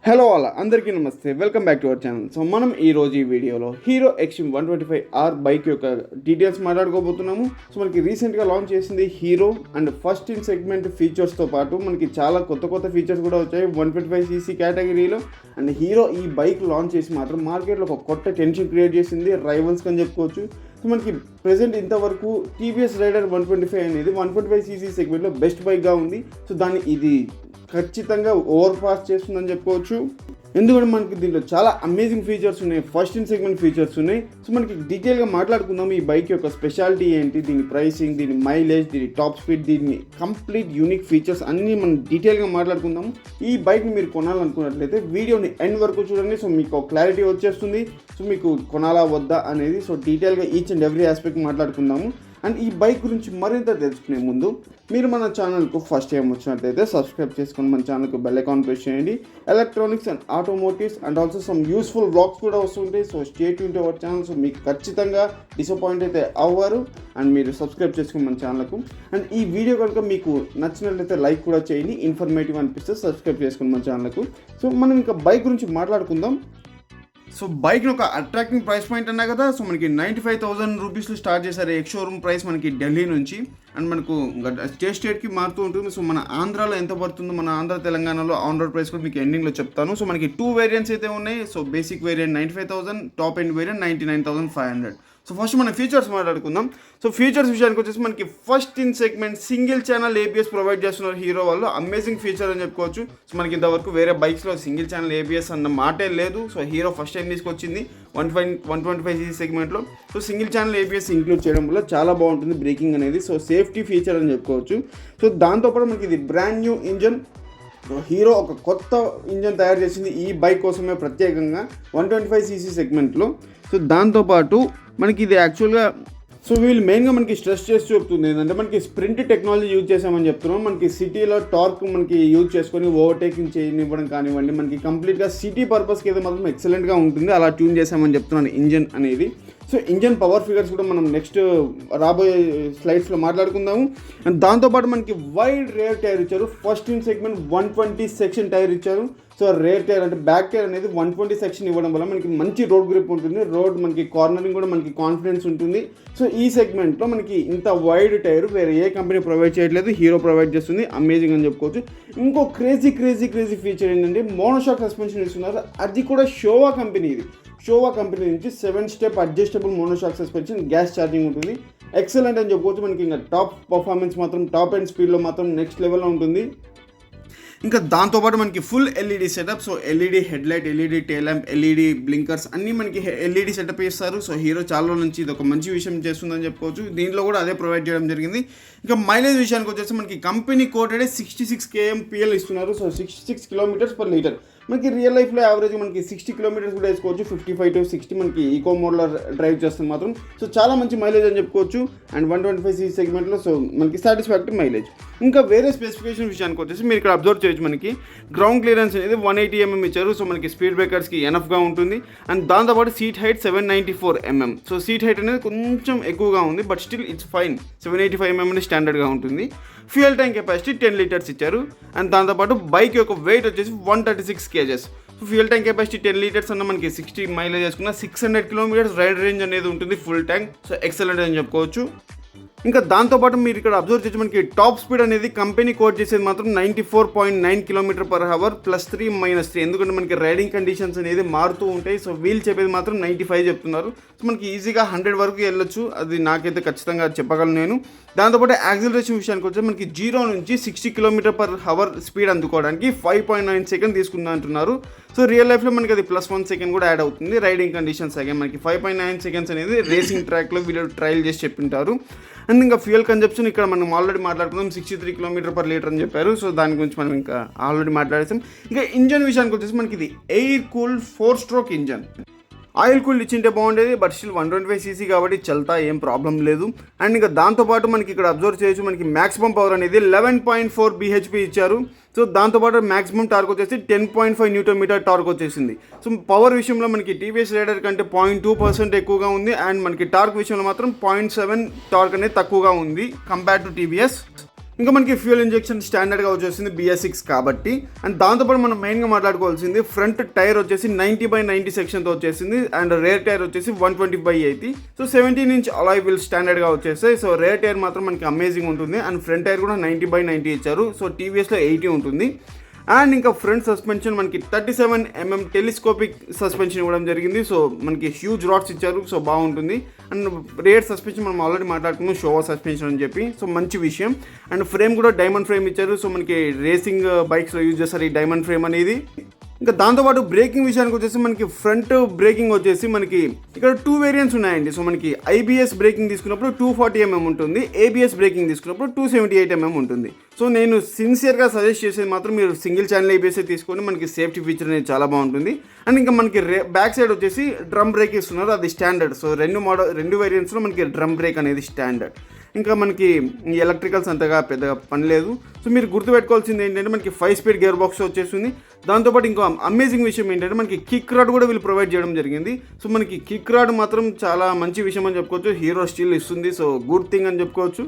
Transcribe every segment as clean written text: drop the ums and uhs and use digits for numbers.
Hello అలా అందరికీ నమస్తే, welcome back to our channel. So మనం ఈరోజు ఈ వీడియోలో హీరో ఎక్స్ట్రీమ్ 125R బైక్ యొక్క డీటెయిల్స్ మాట్లాడుకోబోతున్నాము. సో మనకి రీసెంట్గా లాంచ్ చేసింది Hero and first in segment ఫీచర్స్తో పాటు మనకి చాలా కొత్త ఫీచర్స్ కూడా వచ్చాయి 125cc కేటగిరీలో. అండ్ హీరో ఈ బైక్ లాంచ్ చేసి మాత్రం మార్కెట్లో ఒక కొత్త టెన్షన్ క్రియేట్ చేసింది, రైవల్స్ అని చెప్పుకోవచ్చు. సో మనకి ప్రెజెంట్ ఇంతవరకు టీవీఎస్ రైడర్ 125 అనేది 125cc సెగ్మెంట్లో బెస్ట్ బైక్గా ఉంది. సో దాన్ని ఇది ఖచ్చితంగా ఓవర్ పాస్ చేస్తుందని చెప్పుకోవచ్చు. ఎందుకంటే మనకి దీంట్లో చాలా అమేజింగ్ ఫీచర్స్ ఉన్నాయి, ఫస్ట్ ఇన్ సెగ్మెంట్ ఫీచర్స్ ఉన్నాయి. సో మనకి డీటెయిల్గా మాట్లాడుకుందాం ఈ బైక్ యొక్క స్పెషాలిటీ ఏంటి, దీని ప్రైసింగ్, దీని మైలేజ్, దీని టాప్ స్పీడ్, దీని కంప్లీట్ యూనిక్ ఫీచర్స్ అన్నీ మనం డీటెయిల్గా మాట్లాడుకుందాం. ఈ బైక్ని మీరు కొనాలనుకున్నట్లయితే వీడియోని ఎండ్ వరకు చూడండి. సో మీకు క్లారిటీ వచ్చేస్తుంది, సో మీకు కొనాలా వద్దా అనేది. సో డీటెయిల్గా ఈచ్ అండ్ ఎవ్రీ ఆస్పెక్ట్ మాట్లాడుకుందాము. అండ్ ఈ బైక్ గురించి మరింత తెలుసుకునే ముందు మీరు మన ఛానల్కు ఫస్ట్ టైం వచ్చినట్లయితే సబ్స్క్రైబ్ చేసుకొని మన ఛానల్కు బెల్ ఐకాన్ ప్రెస్ చేయండి. Electronics and automotives and also some useful vlogs కూడా వస్తుంటాయి. So stay tune to our channel. So మీకు ఖచ్చితంగా డిసప్పాయింట్ అయితే అవ్వరు అండ్ మీరు సబ్స్క్రైబ్ చేసుకుని మన ఛానల్కు. అండ్ ఈ వీడియో కనుక మీకు నచ్చినట్లయితే లైక్ కూడా చేయండి, ఇన్ఫర్మేటివ్ అనిపిస్తే సబ్స్క్రైబ్ చేసుకుని మన ఛానల్కు. సో మనం ఇంకా బైక్ గురించి మాట్లాడుకుందాం. సో బైక్ని ఒక అట్రాక్టింగ్ ప్రైస్ పాయింట్ అన్నా కదా. సో మనకి 95,000 రూపీస్లో స్టార్ట్ చేశారు ఎక్స్ షోరూమ్ ప్రైస్ మనకి ఢిల్లీ నుంచి. అండ్ మనకు స్టేట్కి మారుతూ ఉంటుంది. సో మన ఆంధ్రాలో ఎంత పడుతుందో, మన ఆంధ్ర తెలంగాణలో ఆన్ రోడ్ ప్రైస్ కూడా మీకు ఎండింగ్లో చెప్తాను. సో మనకి 2 వేరియంట్స్ అయితే ఉన్నాయి. So basic variant 95,000, top end variant 99,500. So first మన ఫీచర్స్ మాట్లాడుకుందాం. సో ఫీచర్స్ విషయానికి వచ్చేసి మనకి first in segment single channel ABS provide చేస్తున్నారు హీరో వాళ్ళు. అమేజింగ్ ఫీచర్ అని చెప్పుకోవచ్చు. సో మనకి ఇంతవరకు వేరే బైక్స్లో సింగిల్ ఛానల్ ఏబిఎస్ అన్న మాటే లేదు. సో హీరో ఫస్ట్ టైం తీసుకొచ్చింది 125cc సెగ్మెంట్లో. So single channel ABS include చేయడం వల్ల చాలా బాగుంటుంది బ్రేకింగ్ అనేది. సో సేఫ్టీ ఫీచర్ అని చెప్పుకోవచ్చు. సో దాంతోపాటు మనకి ఇది బ్రాండ్ న్యూ ఇంజన్. హీరో ఒక కొత్త ఇంజన్ తయారు చేసింది ఈ బైక్ కోసమే ప్రత్యేకంగా 125cc సెగ్మెంట్లో. సో దాంతోపాటు మనకి ఇది యాక్చువల్గా వీళ్ళు మెయిన్గా మనకి స్ట్రెస్ చేసి చెప్తుంది ఏంటంటే మనకి స్ప్రింట్ టెక్నాలజీ యూజ్ చేసామని చెప్తున్నాం. మనకి సిటీలో టార్క్ మనకి యూజ్ చేసుకొని ఓవర్టేకింగ్ చేయనివ్వడం కానివ్వండి, మనకి కంప్లీట్గా సిటీ పర్పస్కి అయితే మాత్రం ఎక్సలెంట్గా ఉంటుంది, అలా ట్యూన్ చేసామని చెప్తున్నాను ఇంజన్ అనేది. సో ఇంజన్ పవర్ ఫిగర్స్ కూడా మనం నెక్స్ట్ రాబోయే స్లైడ్స్లో మాట్లాడుకుందాము. అండ్ దాంతోపాటు మనకి వైడ్ రేర్ టైర్ ఇచ్చారు. First in segment 120 section tyre ఇచ్చారు. సో రేర్ టైర్ అంటే బ్యాక్ టైర్ అనేది 120 సెక్షన్ ఇవ్వడం వల్ల మనకి మంచి రోడ్ గ్రిప్ ఉంటుంది, రోడ్ మనకి కార్నరింగ్ కూడా మనకి కాన్ఫిడెన్స్ ఉంటుంది. సో ఈ సెగ్మెంట్లో మనకి ఇంత వైడ్ టైర్ వేరే ఏ కంపెనీ ప్రొవైడ్ చేయట్లేదు, హీరో ప్రొవైడ్ చేస్తుంది. అమేజింగ్ అని చెప్పుకోవచ్చు. ఇంకో క్రేజీ ఫీచర్ ఏంటంటే మోనోషాక్ సస్పెన్షన్ ఇస్తున్నారు. అది కూడా షోవా కంపెనీ నుంచి 7 step adjustable monoshock suspension, gas charging ఉంటుంది. ఎక్సలెంట్ అని చెప్పుకోవచ్చు. మనకి ఇంకా టాప్ పర్ఫార్మెన్స్ మాత్రం టాప్ అండ్ స్పీడ్లో మాత్రం నెక్స్ట్ లెవెల్లో ఉంటుంది. ఇంకా దాంతోపాటు మనకి full LED setup. So LED headlight, LED tail lamp, LED blinkers అన్నీ మనకి ఎల్ఈడి సెటప్ చేస్తారు. సో హీరో చాలా రోజుల నుంచి ఇది ఒక మంచి విషయం చేస్తుందని చెప్పుకోవచ్చు. దీంట్లో కూడా అదే ప్రొవైడ్ చేయడం జరిగింది. ఇంకా మైలేజ్ విషయానికి వచ్చేసి మనకి కంపెనీ కోటెడ్ 66 kmpl ఇస్తున్నారు. సో 66 km/లీటర్. మనకి రియల్ లైఫ్లో యావరేజ్ మనకి 60 km కూడా వేసుకోవచ్చు. 55 to 60 మనకి ఈకో మోడ్లో డ్రైవ్ చేస్తుంది మాత్రం. సో చాలా మంచి మైలేజ్ అని చెప్పుకోవచ్చు. అండ్ 125cc సెగ్మెంట్లో సో మనకి సాటిస్ఫాక్టరీ మైలేజ్. ఇంకా వేరే స్పెసిఫికేషన్ విషయానికి వచ్చేసి మీరు ఇక్కడ అబ్జర్వ్ చేయొచ్చు, మనకి గ్రౌండ్ క్లియరెన్స్ అనేది 180 mm ఇచ్చారు. సో మనకి స్పీడ్ బ్రేకర్స్కి ఎనఫ్గా ఉంటుంది. అండ్ దాంతోపాటు seat height 794 mm. So seat height అనేది కొంచెం ఎక్కువగా ఉంది, but still it's fine. 785 mm అనేది స్టాండర్డ్గా ఉంటుంది. ఫ్యూయల్ ట్యాంక్ కెపాసిటీ 10 లీటర్స్ ఇచ్చారు. అండ్ దాంతోపాటు బైక్ యొక్క వెయిట్ వచ్చేసి 136 kgs. So fuel tank capacity 10 litres అన్న మనకి 60 మైలేజ్ చేసుకున్న 600 km రైడ్ రేంజ్ అనేది ఉంటుంది ఫుల్ ట్యాంక్. సో ఎక్సలెంట్ అని చెప్పుకోవచ్చు. ఇంకా దాంతోపాటు మీరు ఇక్కడ అబ్జర్వ్ చేసి మనకి టాప్ స్పీడ్ అనేది కంపెనీ కోట్ చేసేది మాత్రం 94.9 km/h +3 -3. ఎందుకంటే మనకి రైడింగ్ కండిషన్స్ అనేది మారుతూ ఉంటాయి. సో వీళ్ళు చెప్పేది మాత్రం 95 చెప్తున్నారు. సో మనకి ఈజీగా 100 వరకు వెళ్ళొచ్చు, అది నాకైతే ఖచ్చితంగా చెప్పగలను నేను. దాంతోపాటు యాక్సిలరేషన్ విషయానికి వచ్చి మనకి 0 నుంచి 60 km/h స్పీడ్ అందుకోవడానికి 5.9 సెకండ్ తీసుకుందా అంటున్నారు. సో రియల్ లైఫ్లో మనకి అది +1 సెకండ్ కూడా యాడ్ అవుతుంది. రైడింగ్ కండిషన్స్ అగే మనకి 5.9 సెకండ్స్ అనేది రేసింగ్ ట్రాక్లో వీళ్ళు ట్రయల్ చేసి చెప్పింటారు. అండ్ ఇంకా ఫ్యూయల్ కన్జప్షన్ ఇక్కడ మనం ఆల్రెడీ మాట్లాడుకుందాం, 63 km/లీటర్ అని చెప్పారు. సో దాని గురించి మనం ఇంకా ఆల్రెడీ మాట్లాడేసాం. ఇంకా ఇంజన్ విషయానికి వచ్చేసి మనకి ఇది air cool 4-stroke engine. Oil cool ఇచ్చింటే బాగుండేది, బట్ స్టిల్ 125cc కాబట్టి చల్తా, ఏం ప్రాబ్లం లేదు. అండ్ ఇంకా దాంతోపాటు మనకి ఇక్కడ అబ్జర్వ్ చేయొచ్చు, మనకి మ్యాక్సిమం పవర్ అనేది 11.4 bhp ఇచ్చారు. సో దాంతోపాటు మ్యాక్సిమం టార్క్ వచ్చేసి 10.5 Nm టార్క్ వచ్చేసింది. సో పవర్ విషయంలో మనకి టీవీఎస్ రైడర్ కంటే 0.2% ఎక్కువగా ఉంది. అండ్ మనకి టార్క్ విషయంలో మాత్రం 0.7 టార్క్ అనేది తక్కువగా ఉంది కంపేర్ టు టీవీఎస్. ఇంకా మనకి ఫ్యూయల్ ఇంజెక్షన్ స్టాండర్డ్గా వచ్చేసింది BS6 కాబట్టి. అండ్ దాంతోపాటు మనం మెయిన్గా మాట్లాడుకోవాల్సింది ఫ్రంట్ టైర్ వచ్చేసి 90/90 సెక్షన్తో వచ్చేసింది. అండ్ రేర్ టైర్ వచ్చేసి 120/80. సో 17-inch అలాయ్ వీల్ స్టాండర్డ్గా వచ్చేస్తాయి. సో రేర్ టైర్ మాత్రం మనకి అమేజింగ్ ఉంటుంది. అండ్ ఫ్రంట్ టైర్ కూడా 90/90 ఇచ్చారు. సో TVSలో 80 ఉంటుంది. అండ్ ఇంకా ఫ్రంట్ సస్పెన్షన్ మనకి 37mm టెలిస్కోపిక్ సస్పెన్షన్ ఇవ్వడం జరిగింది. సో మనకి హ్యూజ్ రాడ్స్ ఇచ్చారు. సో బాగుంటుంది. అండ్ రేర్ సస్పెన్షన్ మనం ఆల్రెడీ మాట్లాడుకున్నాం, షోవా సస్పెన్షన్ అని చెప్పి. సో మంచి విషయం. అండ్ ఫ్రేమ్ కూడా డైమండ్ ఫ్రేమ్ ఇచ్చారు. సో మనకి రేసింగ్ బైక్స్లో యూజ్ చేస్తారు ఈ డైమండ్ ఫ్రేమ్ అనేది. ఇంకా దాంతోపాటు బ్రేకింగ్ విషయానికి వచ్చేసి మనకి ఫ్రంట్ బ్రేకింగ్ వచ్చేసి మనకి ఇక్కడ 2 వేరియంట్స్ ఉన్నాయండి. సో మనకి IBS బ్రేకింగ్ తీసుకున్నప్పుడు 240mm ఉంటుంది, ABS బ్రేకింగ్ తీసుకున్నప్పుడు 278mm ఉంటుంది. సో నేను సిన్సియర్గా సజెస్ట్ చేసేది మాత్రం మీరు సింగిల్ ఛానల్ ABS తీసుకొని మనకి సేఫ్టీ ఫీచర్ అనేది చాలా బాగుంటుంది. అండ్ ఇంకా మనకి బ్యాక్ సైడ్ వచ్చేసి డ్రమ్ బ్రేక్ ఇస్తున్నారు, అది స్టాండర్డ్. సో రెండు వేరియంట్స్లో మనకి డ్రమ్ బ్రేక్ అనేది స్టాండర్డ్. ఇంకా మనకి ఎలక్ట్రికల్స్ అంతగా పెద్దగా పని లేదు. సో మీరు గుర్తుపెట్టుకోవాల్సింది ఏంటంటే మనకి 5-speed గేర్ బాక్స్ వచ్చేస్తుంది. దాంతోపాటు ఇంకో అమేజింగ్ విషయం ఏంటంటే మనకి కిక్ రాడ్ కూడా వీళ్ళు ప్రొవైడ్ చేయడం జరిగింది. సో మనకి కిక్ రాడ్ మాత్రం చాలా మంచి విషయం అని చెప్పుకోవచ్చు. హీరో స్టీల్ ఇస్తుంది. సో గుడ్ థింగ్ అని చెప్పుకోవచ్చు.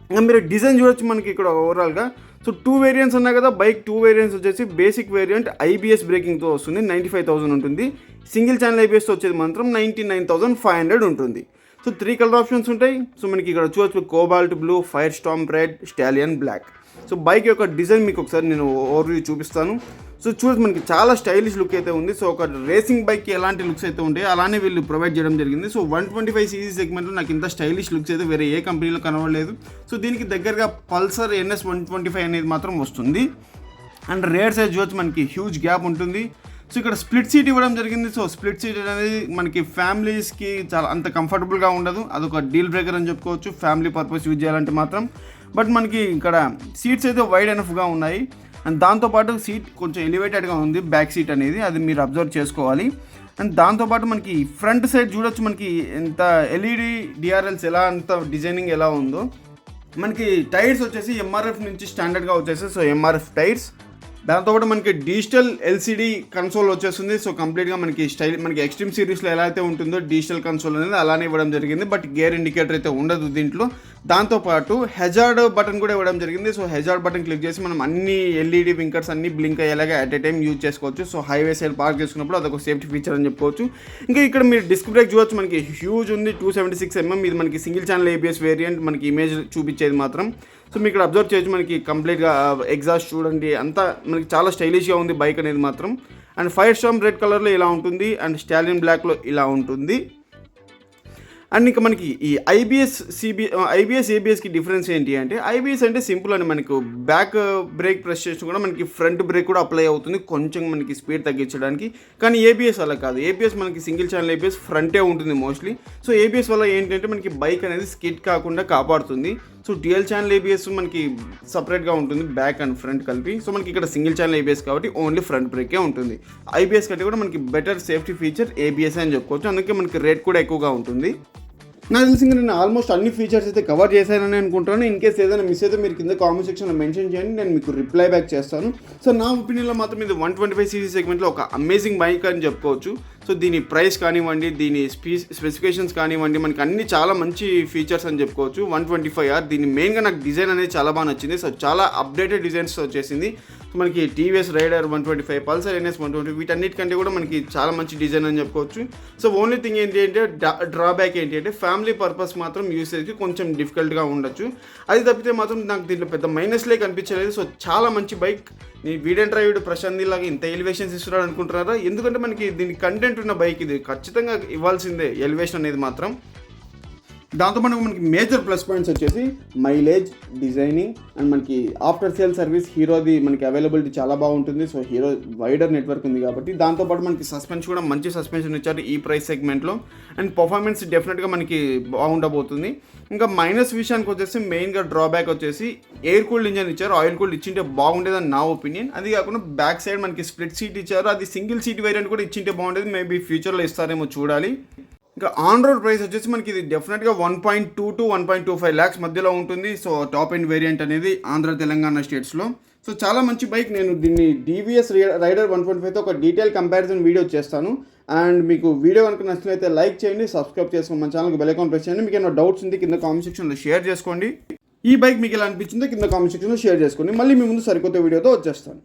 ఇంకా మీరు డిజైన్ చూడొచ్చు మనకి ఇక్కడ ఓవరాల్గా. సో 2 వేరియంట్స్ ఉన్నాయి కదా, బైక్ 2 వేరియంట్స్ వచ్చేసి బేసిక్ వేరియంట్ IBS బ్రేకింగ్తో వస్తుంది, 95,000 ఉంటుంది. సింగిల్ ఛానల్ ABSతో వచ్చేది మాత్రం 99,500 ఉంటుంది. సో 3 కలర్ ఆప్షన్స్ ఉంటాయి. సో మనకి ఇక్కడ చూడొచ్చు cobalt blue, fire storm red, stallion black. So bike యొక్క డిజైన్ మీకు ఒకసారి నేను ఓవర్వ్యూ చూపిస్తాను. సో చూడొచ్చు మనకి చాలా స్టైలిష్ లుక్ అయితే ఉంది. సో ఒక రేసింగ్ బైక్కి ఎలాంటి లుక్స్ అయితే ఉంటాయి అలానే వీళ్ళు ప్రొవైడ్ చేయడం జరిగింది. సో 125cc సెగ్మెంట్లో నాకు ఇంత స్టైలిష్ లుక్స్ అయితే వేరే ఏ కంపెనీలో కనబడలేదు. సో దీనికి దగ్గరగా పల్సర్ NS 125 అనేది మాత్రం వస్తుంది. అండ్ రేర్ సైజ్ చూడొచ్చు మనకి హ్యూజ్ గ్యాప్ ఉంటుంది. సో ఇక్కడ స్ప్లిట్ సీట్ ఇవ్వడం జరిగింది. సో స్ప్లిట్ సీట్ అనేది మనకి ఫ్యామిలీస్కి చాలా అంత కంఫర్టబుల్గా ఉండదు, అదొక డీల్ బ్రేకర్ అని చెప్పుకోవచ్చు ఫ్యామిలీ పర్పస్ యూజ్ చేయాలంటే మాత్రం. బట్ మనకి ఇక్కడ సీట్స్ అయితే వైడ్ ఎనఫ్గా ఉన్నాయి. అండ్ దాంతోపాటు సీట్ కొంచెం ఎలివేటెడ్గా ఉంది, బ్యాక్ సీట్ అనేది, అది మీరు అబ్జర్వ్ చేసుకోవాలి. అండ్ దాంతోపాటు మనకి ఫ్రంట్ సైడ్ చూడొచ్చు మనకి ఎంత LED DRLs ఎలా అంత డిజైనింగ్ ఎలా ఉందో. మనకి టైర్స్ వచ్చేసి MRF నుంచి స్టాండర్డ్గా వచ్చేసి సో MRF టైర్స్. దాంతోపాటు మనకి డిజిటల్ LCD కన్సోల్ వచ్చేస్తుంది. సో కంప్లీట్గా మనకి మనకి ఎక్స్ట్రీమ్ సిరీస్లో ఎలా అయితే ఉంటుందో డిజిటల్ కన్సోల్ అనేది అలానే ఇవ్వడం జరిగింది. బట్ గేర్ ఇండికేటర్ అయితే ఉండదు దీంట్లో. దాంతోపాటు హెజార్డ్ బటన్ కూడా ఇవ్వడం జరిగింది. సో హెజార్డ్ బటన్ క్లిక్ చేసి మనం అన్ని LED వింకర్స్ అన్ని బ్లింక్ అయ్యేలాగా అట్ ఏ టైం యూజ్ చేసుకోవచ్చు. సో హైవే సైడ్ పార్క్ చేసుకున్నప్పుడు అదొక సేఫ్టీ ఫీచర్ అని చెప్పుకోవచ్చు. ఇంకా ఇక్కడ మీరు డిస్క్ బ్రేక్ చూడొచ్చు మనకి హ్యూజ్ ఉంది, 276mm. ఇది మనకి సింగిల్ ఛానల్ ABS వేరియంట్, మనకి ఇమేజ్ చూపించేది మాత్రం. సో మీకు ఇక్కడ అబ్జర్వ్ చేయొచ్చు మనకి కంప్లీట్గా ఎగ్జాస్ట్ చూడండి, అంతా మనకి చాలా స్టైలిష్గా ఉంది బైక్ అనేది మాత్రం. అండ్ ఫైర్ స్టార్మ్ రెడ్ కలర్లో ఇలా ఉంటుంది, అండ్ స్టాలియన్ బ్లాక్లో ఇలా ఉంటుంది. అండ్ ఇంకా మనకి ఈ IBS ABSకి డిఫరెన్స్ ఏంటి అంటే, IBS అంటే సింపుల్ అని మనకు బ్యాక్ బ్రేక్ ప్రెస్ చేసి కూడా మనకి ఫ్రంట్ బ్రేక్ కూడా అప్లై అవుతుంది కొంచెం మనకి స్పీడ్ తగ్గించడానికి. కానీ ABS అలా కాదు. ABS మనకి సింగిల్ ఛానల్ ABS ఫ్రంటే ఉంటుంది మోస్ట్లీ. సో ABS వల్ల ఏంటంటే మనకి బైక్ అనేది స్కిడ్ కాకుండా కాపాడుతుంది. సో డ్యూయల్ ఛానల్ ABS మనకి సపరేట్గా ఉంటుంది, బ్యాక్ అండ్ ఫ్రంట్ కలిపి. సో మనకి ఇక్కడ సింగిల్ ఛానల్ ABS కాబట్టి ఓన్లీ ఫ్రంట్ బ్రేకే ఉంటుంది. IBS కంటే కూడా మనకి బెటర్ సేఫ్టీ ఫీచర్ ABS అని చెప్పుకోవచ్చు. అందుకే మనకి రేట్ కూడా ఎక్కువగా ఉంటుంది. నాకు తెలిసి నేను ఆల్మోస్ట్ అన్ని ఫీచర్స్ అయితే కవర్ చేశానని అనుకుంటాను. ఇన్ కేస్ ఏదైనా మిస్ అయితే మీరు కింద కామెంట్ సెక్షన్లో మెన్షన్ చేయండి, నేను మీకు రిప్లై బ్యాక్ చేస్తాను. సో నా ఒపీనియన్లో మాత్రం ఇది 125cc సెగ్మెంట్లో ఒక అమేజింగ్ బైక్ అని చెప్పుకోవచ్చు. సో దీని ప్రైస్ కానివ్వండి, దీని స్పెసిఫికేషన్స్ కానివ్వండి, మనకి అన్ని చాలా మంచి ఫీచర్స్ అని చెప్పుకోవచ్చు. 125R దీని మెయిన్గా నాకు డిజైన్ అనేది చాలా బాగా నచ్చింది. సో చాలా అప్డేటెడ్ డిజైన్స్ వచ్చేసింది. సో మనకి TVS రైడర్ 125, పల్సర్ NS 120 వీటన్నిటికంటే కూడా మనకి చాలా మంచి డిజైన్ అని చెప్పుకోవచ్చు. సో ఓన్లీ థింగ్ ఏంటి అంటే డ్రాబ్యాక్ ఏంటి అంటే ఫ్యామిలీ పర్పస్ మాత్రం యూసేజ్కి కొంచెం డిఫికల్ట్గా ఉండొచ్చు. అది తప్పితే మాత్రం నాకు దీంట్లో పెద్ద మైనస్లే కనిపించలేదు. సో చాలా మంచి బైక్. నీ వీడ్ అండ్ డ్రైవ్ ప్రశాంత్ లాగా ఇంత ఎలివేషన్స్ ఇస్తున్నాడు అనుకుంటున్నారా? ఎందుకంటే మనకి దీనికి కంటెంట్ ఉన్న బైక్ ఇది, ఖచ్చితంగా ఇవ్వాల్సిందే ఎలివేషన్ అనేది మాత్రం. దాంతోపాటు మనకి మేజర్ ప్లస్ పాయింట్స్ వచ్చేసి మైలేజ్, డిజైనింగ్ అండ్ మనకి ఆఫ్టర్ సేల్ సర్వీస్ హీరోది మనకి అవైలబిలిటీ చాలా బాగుంటుంది. సో హీరో వైడర్ నెట్వర్క్ ఉంది కాబట్టి. దాంతోపాటు మనకి సస్పెన్షన్ కూడా మంచి సస్పెన్షన్ ఇచ్చారు ఈ ప్రైస్ సెగ్మెంట్లో. అండ్ పర్ఫార్మెన్స్ డెఫినెట్గా మనకి బాగుండబోతుంది. ఇంకా మైనస్ విషయానికి వచ్చేసి మెయిన్గా డ్రాబ్యాక్ వచ్చేసి ఎయిర్ కూల్డ్ ఇంజన్ ఇచ్చారు. ఆయిల్ కూల్డ్ ఇచ్చింటే బాగుండేదని నా ఒపీనియన్. అది కాకుండా బ్యాక్ సైడ్ మనకి స్ప్లిట్ సీట్ ఇచ్చారు, అది సింగిల్ సీట్ వేరియంట్ కూడా ఇచ్చింటే బాగుండేది. మేబీ ఫ్యూచర్లో ఇస్తారేమో చూడాలి. ఇంకా ఆన్ రోడ్ ప్రైస్ వచ్చేసి మనకి ఇది డెఫినెట్గా 1.2 to 1.25 lakhs మధ్యలో ఉంటుంది. సో టాప్ ఎండ్ వేరియంట్ అనేది ఆంధ్ర తెలంగాణ స్టేట్స్లో. సో చాలా మంచి బైక్. నేను దీన్ని TVS రైడర్ 125తో ఒక డీటెయిల్ కంపారిజన్ వీడియో చేస్తాను. అండ్ మీకు వీడియో కనుక నచ్చినట్లయితే లైక్ చేయండి, సబ్స్క్రైబ్ చేసుకోండి, మన ఛానల్కి బెల్ ఐకాన్ ప్రెస్ చేయండి. మీకు ఏమైనా డౌట్స్ ఉంది కింద కామెంట్ సెక్షన్లో షేర్ చేసుకోండి. ఈ బైక్ మీకు ఎలా అనిపించిందో కింద కామెంట్ సెక్షన్లో షేర్ చేసుకోండి. మళ్ళీ మీ ముందు సరికొత్త వీడియోతో వచ్చేస్తాను.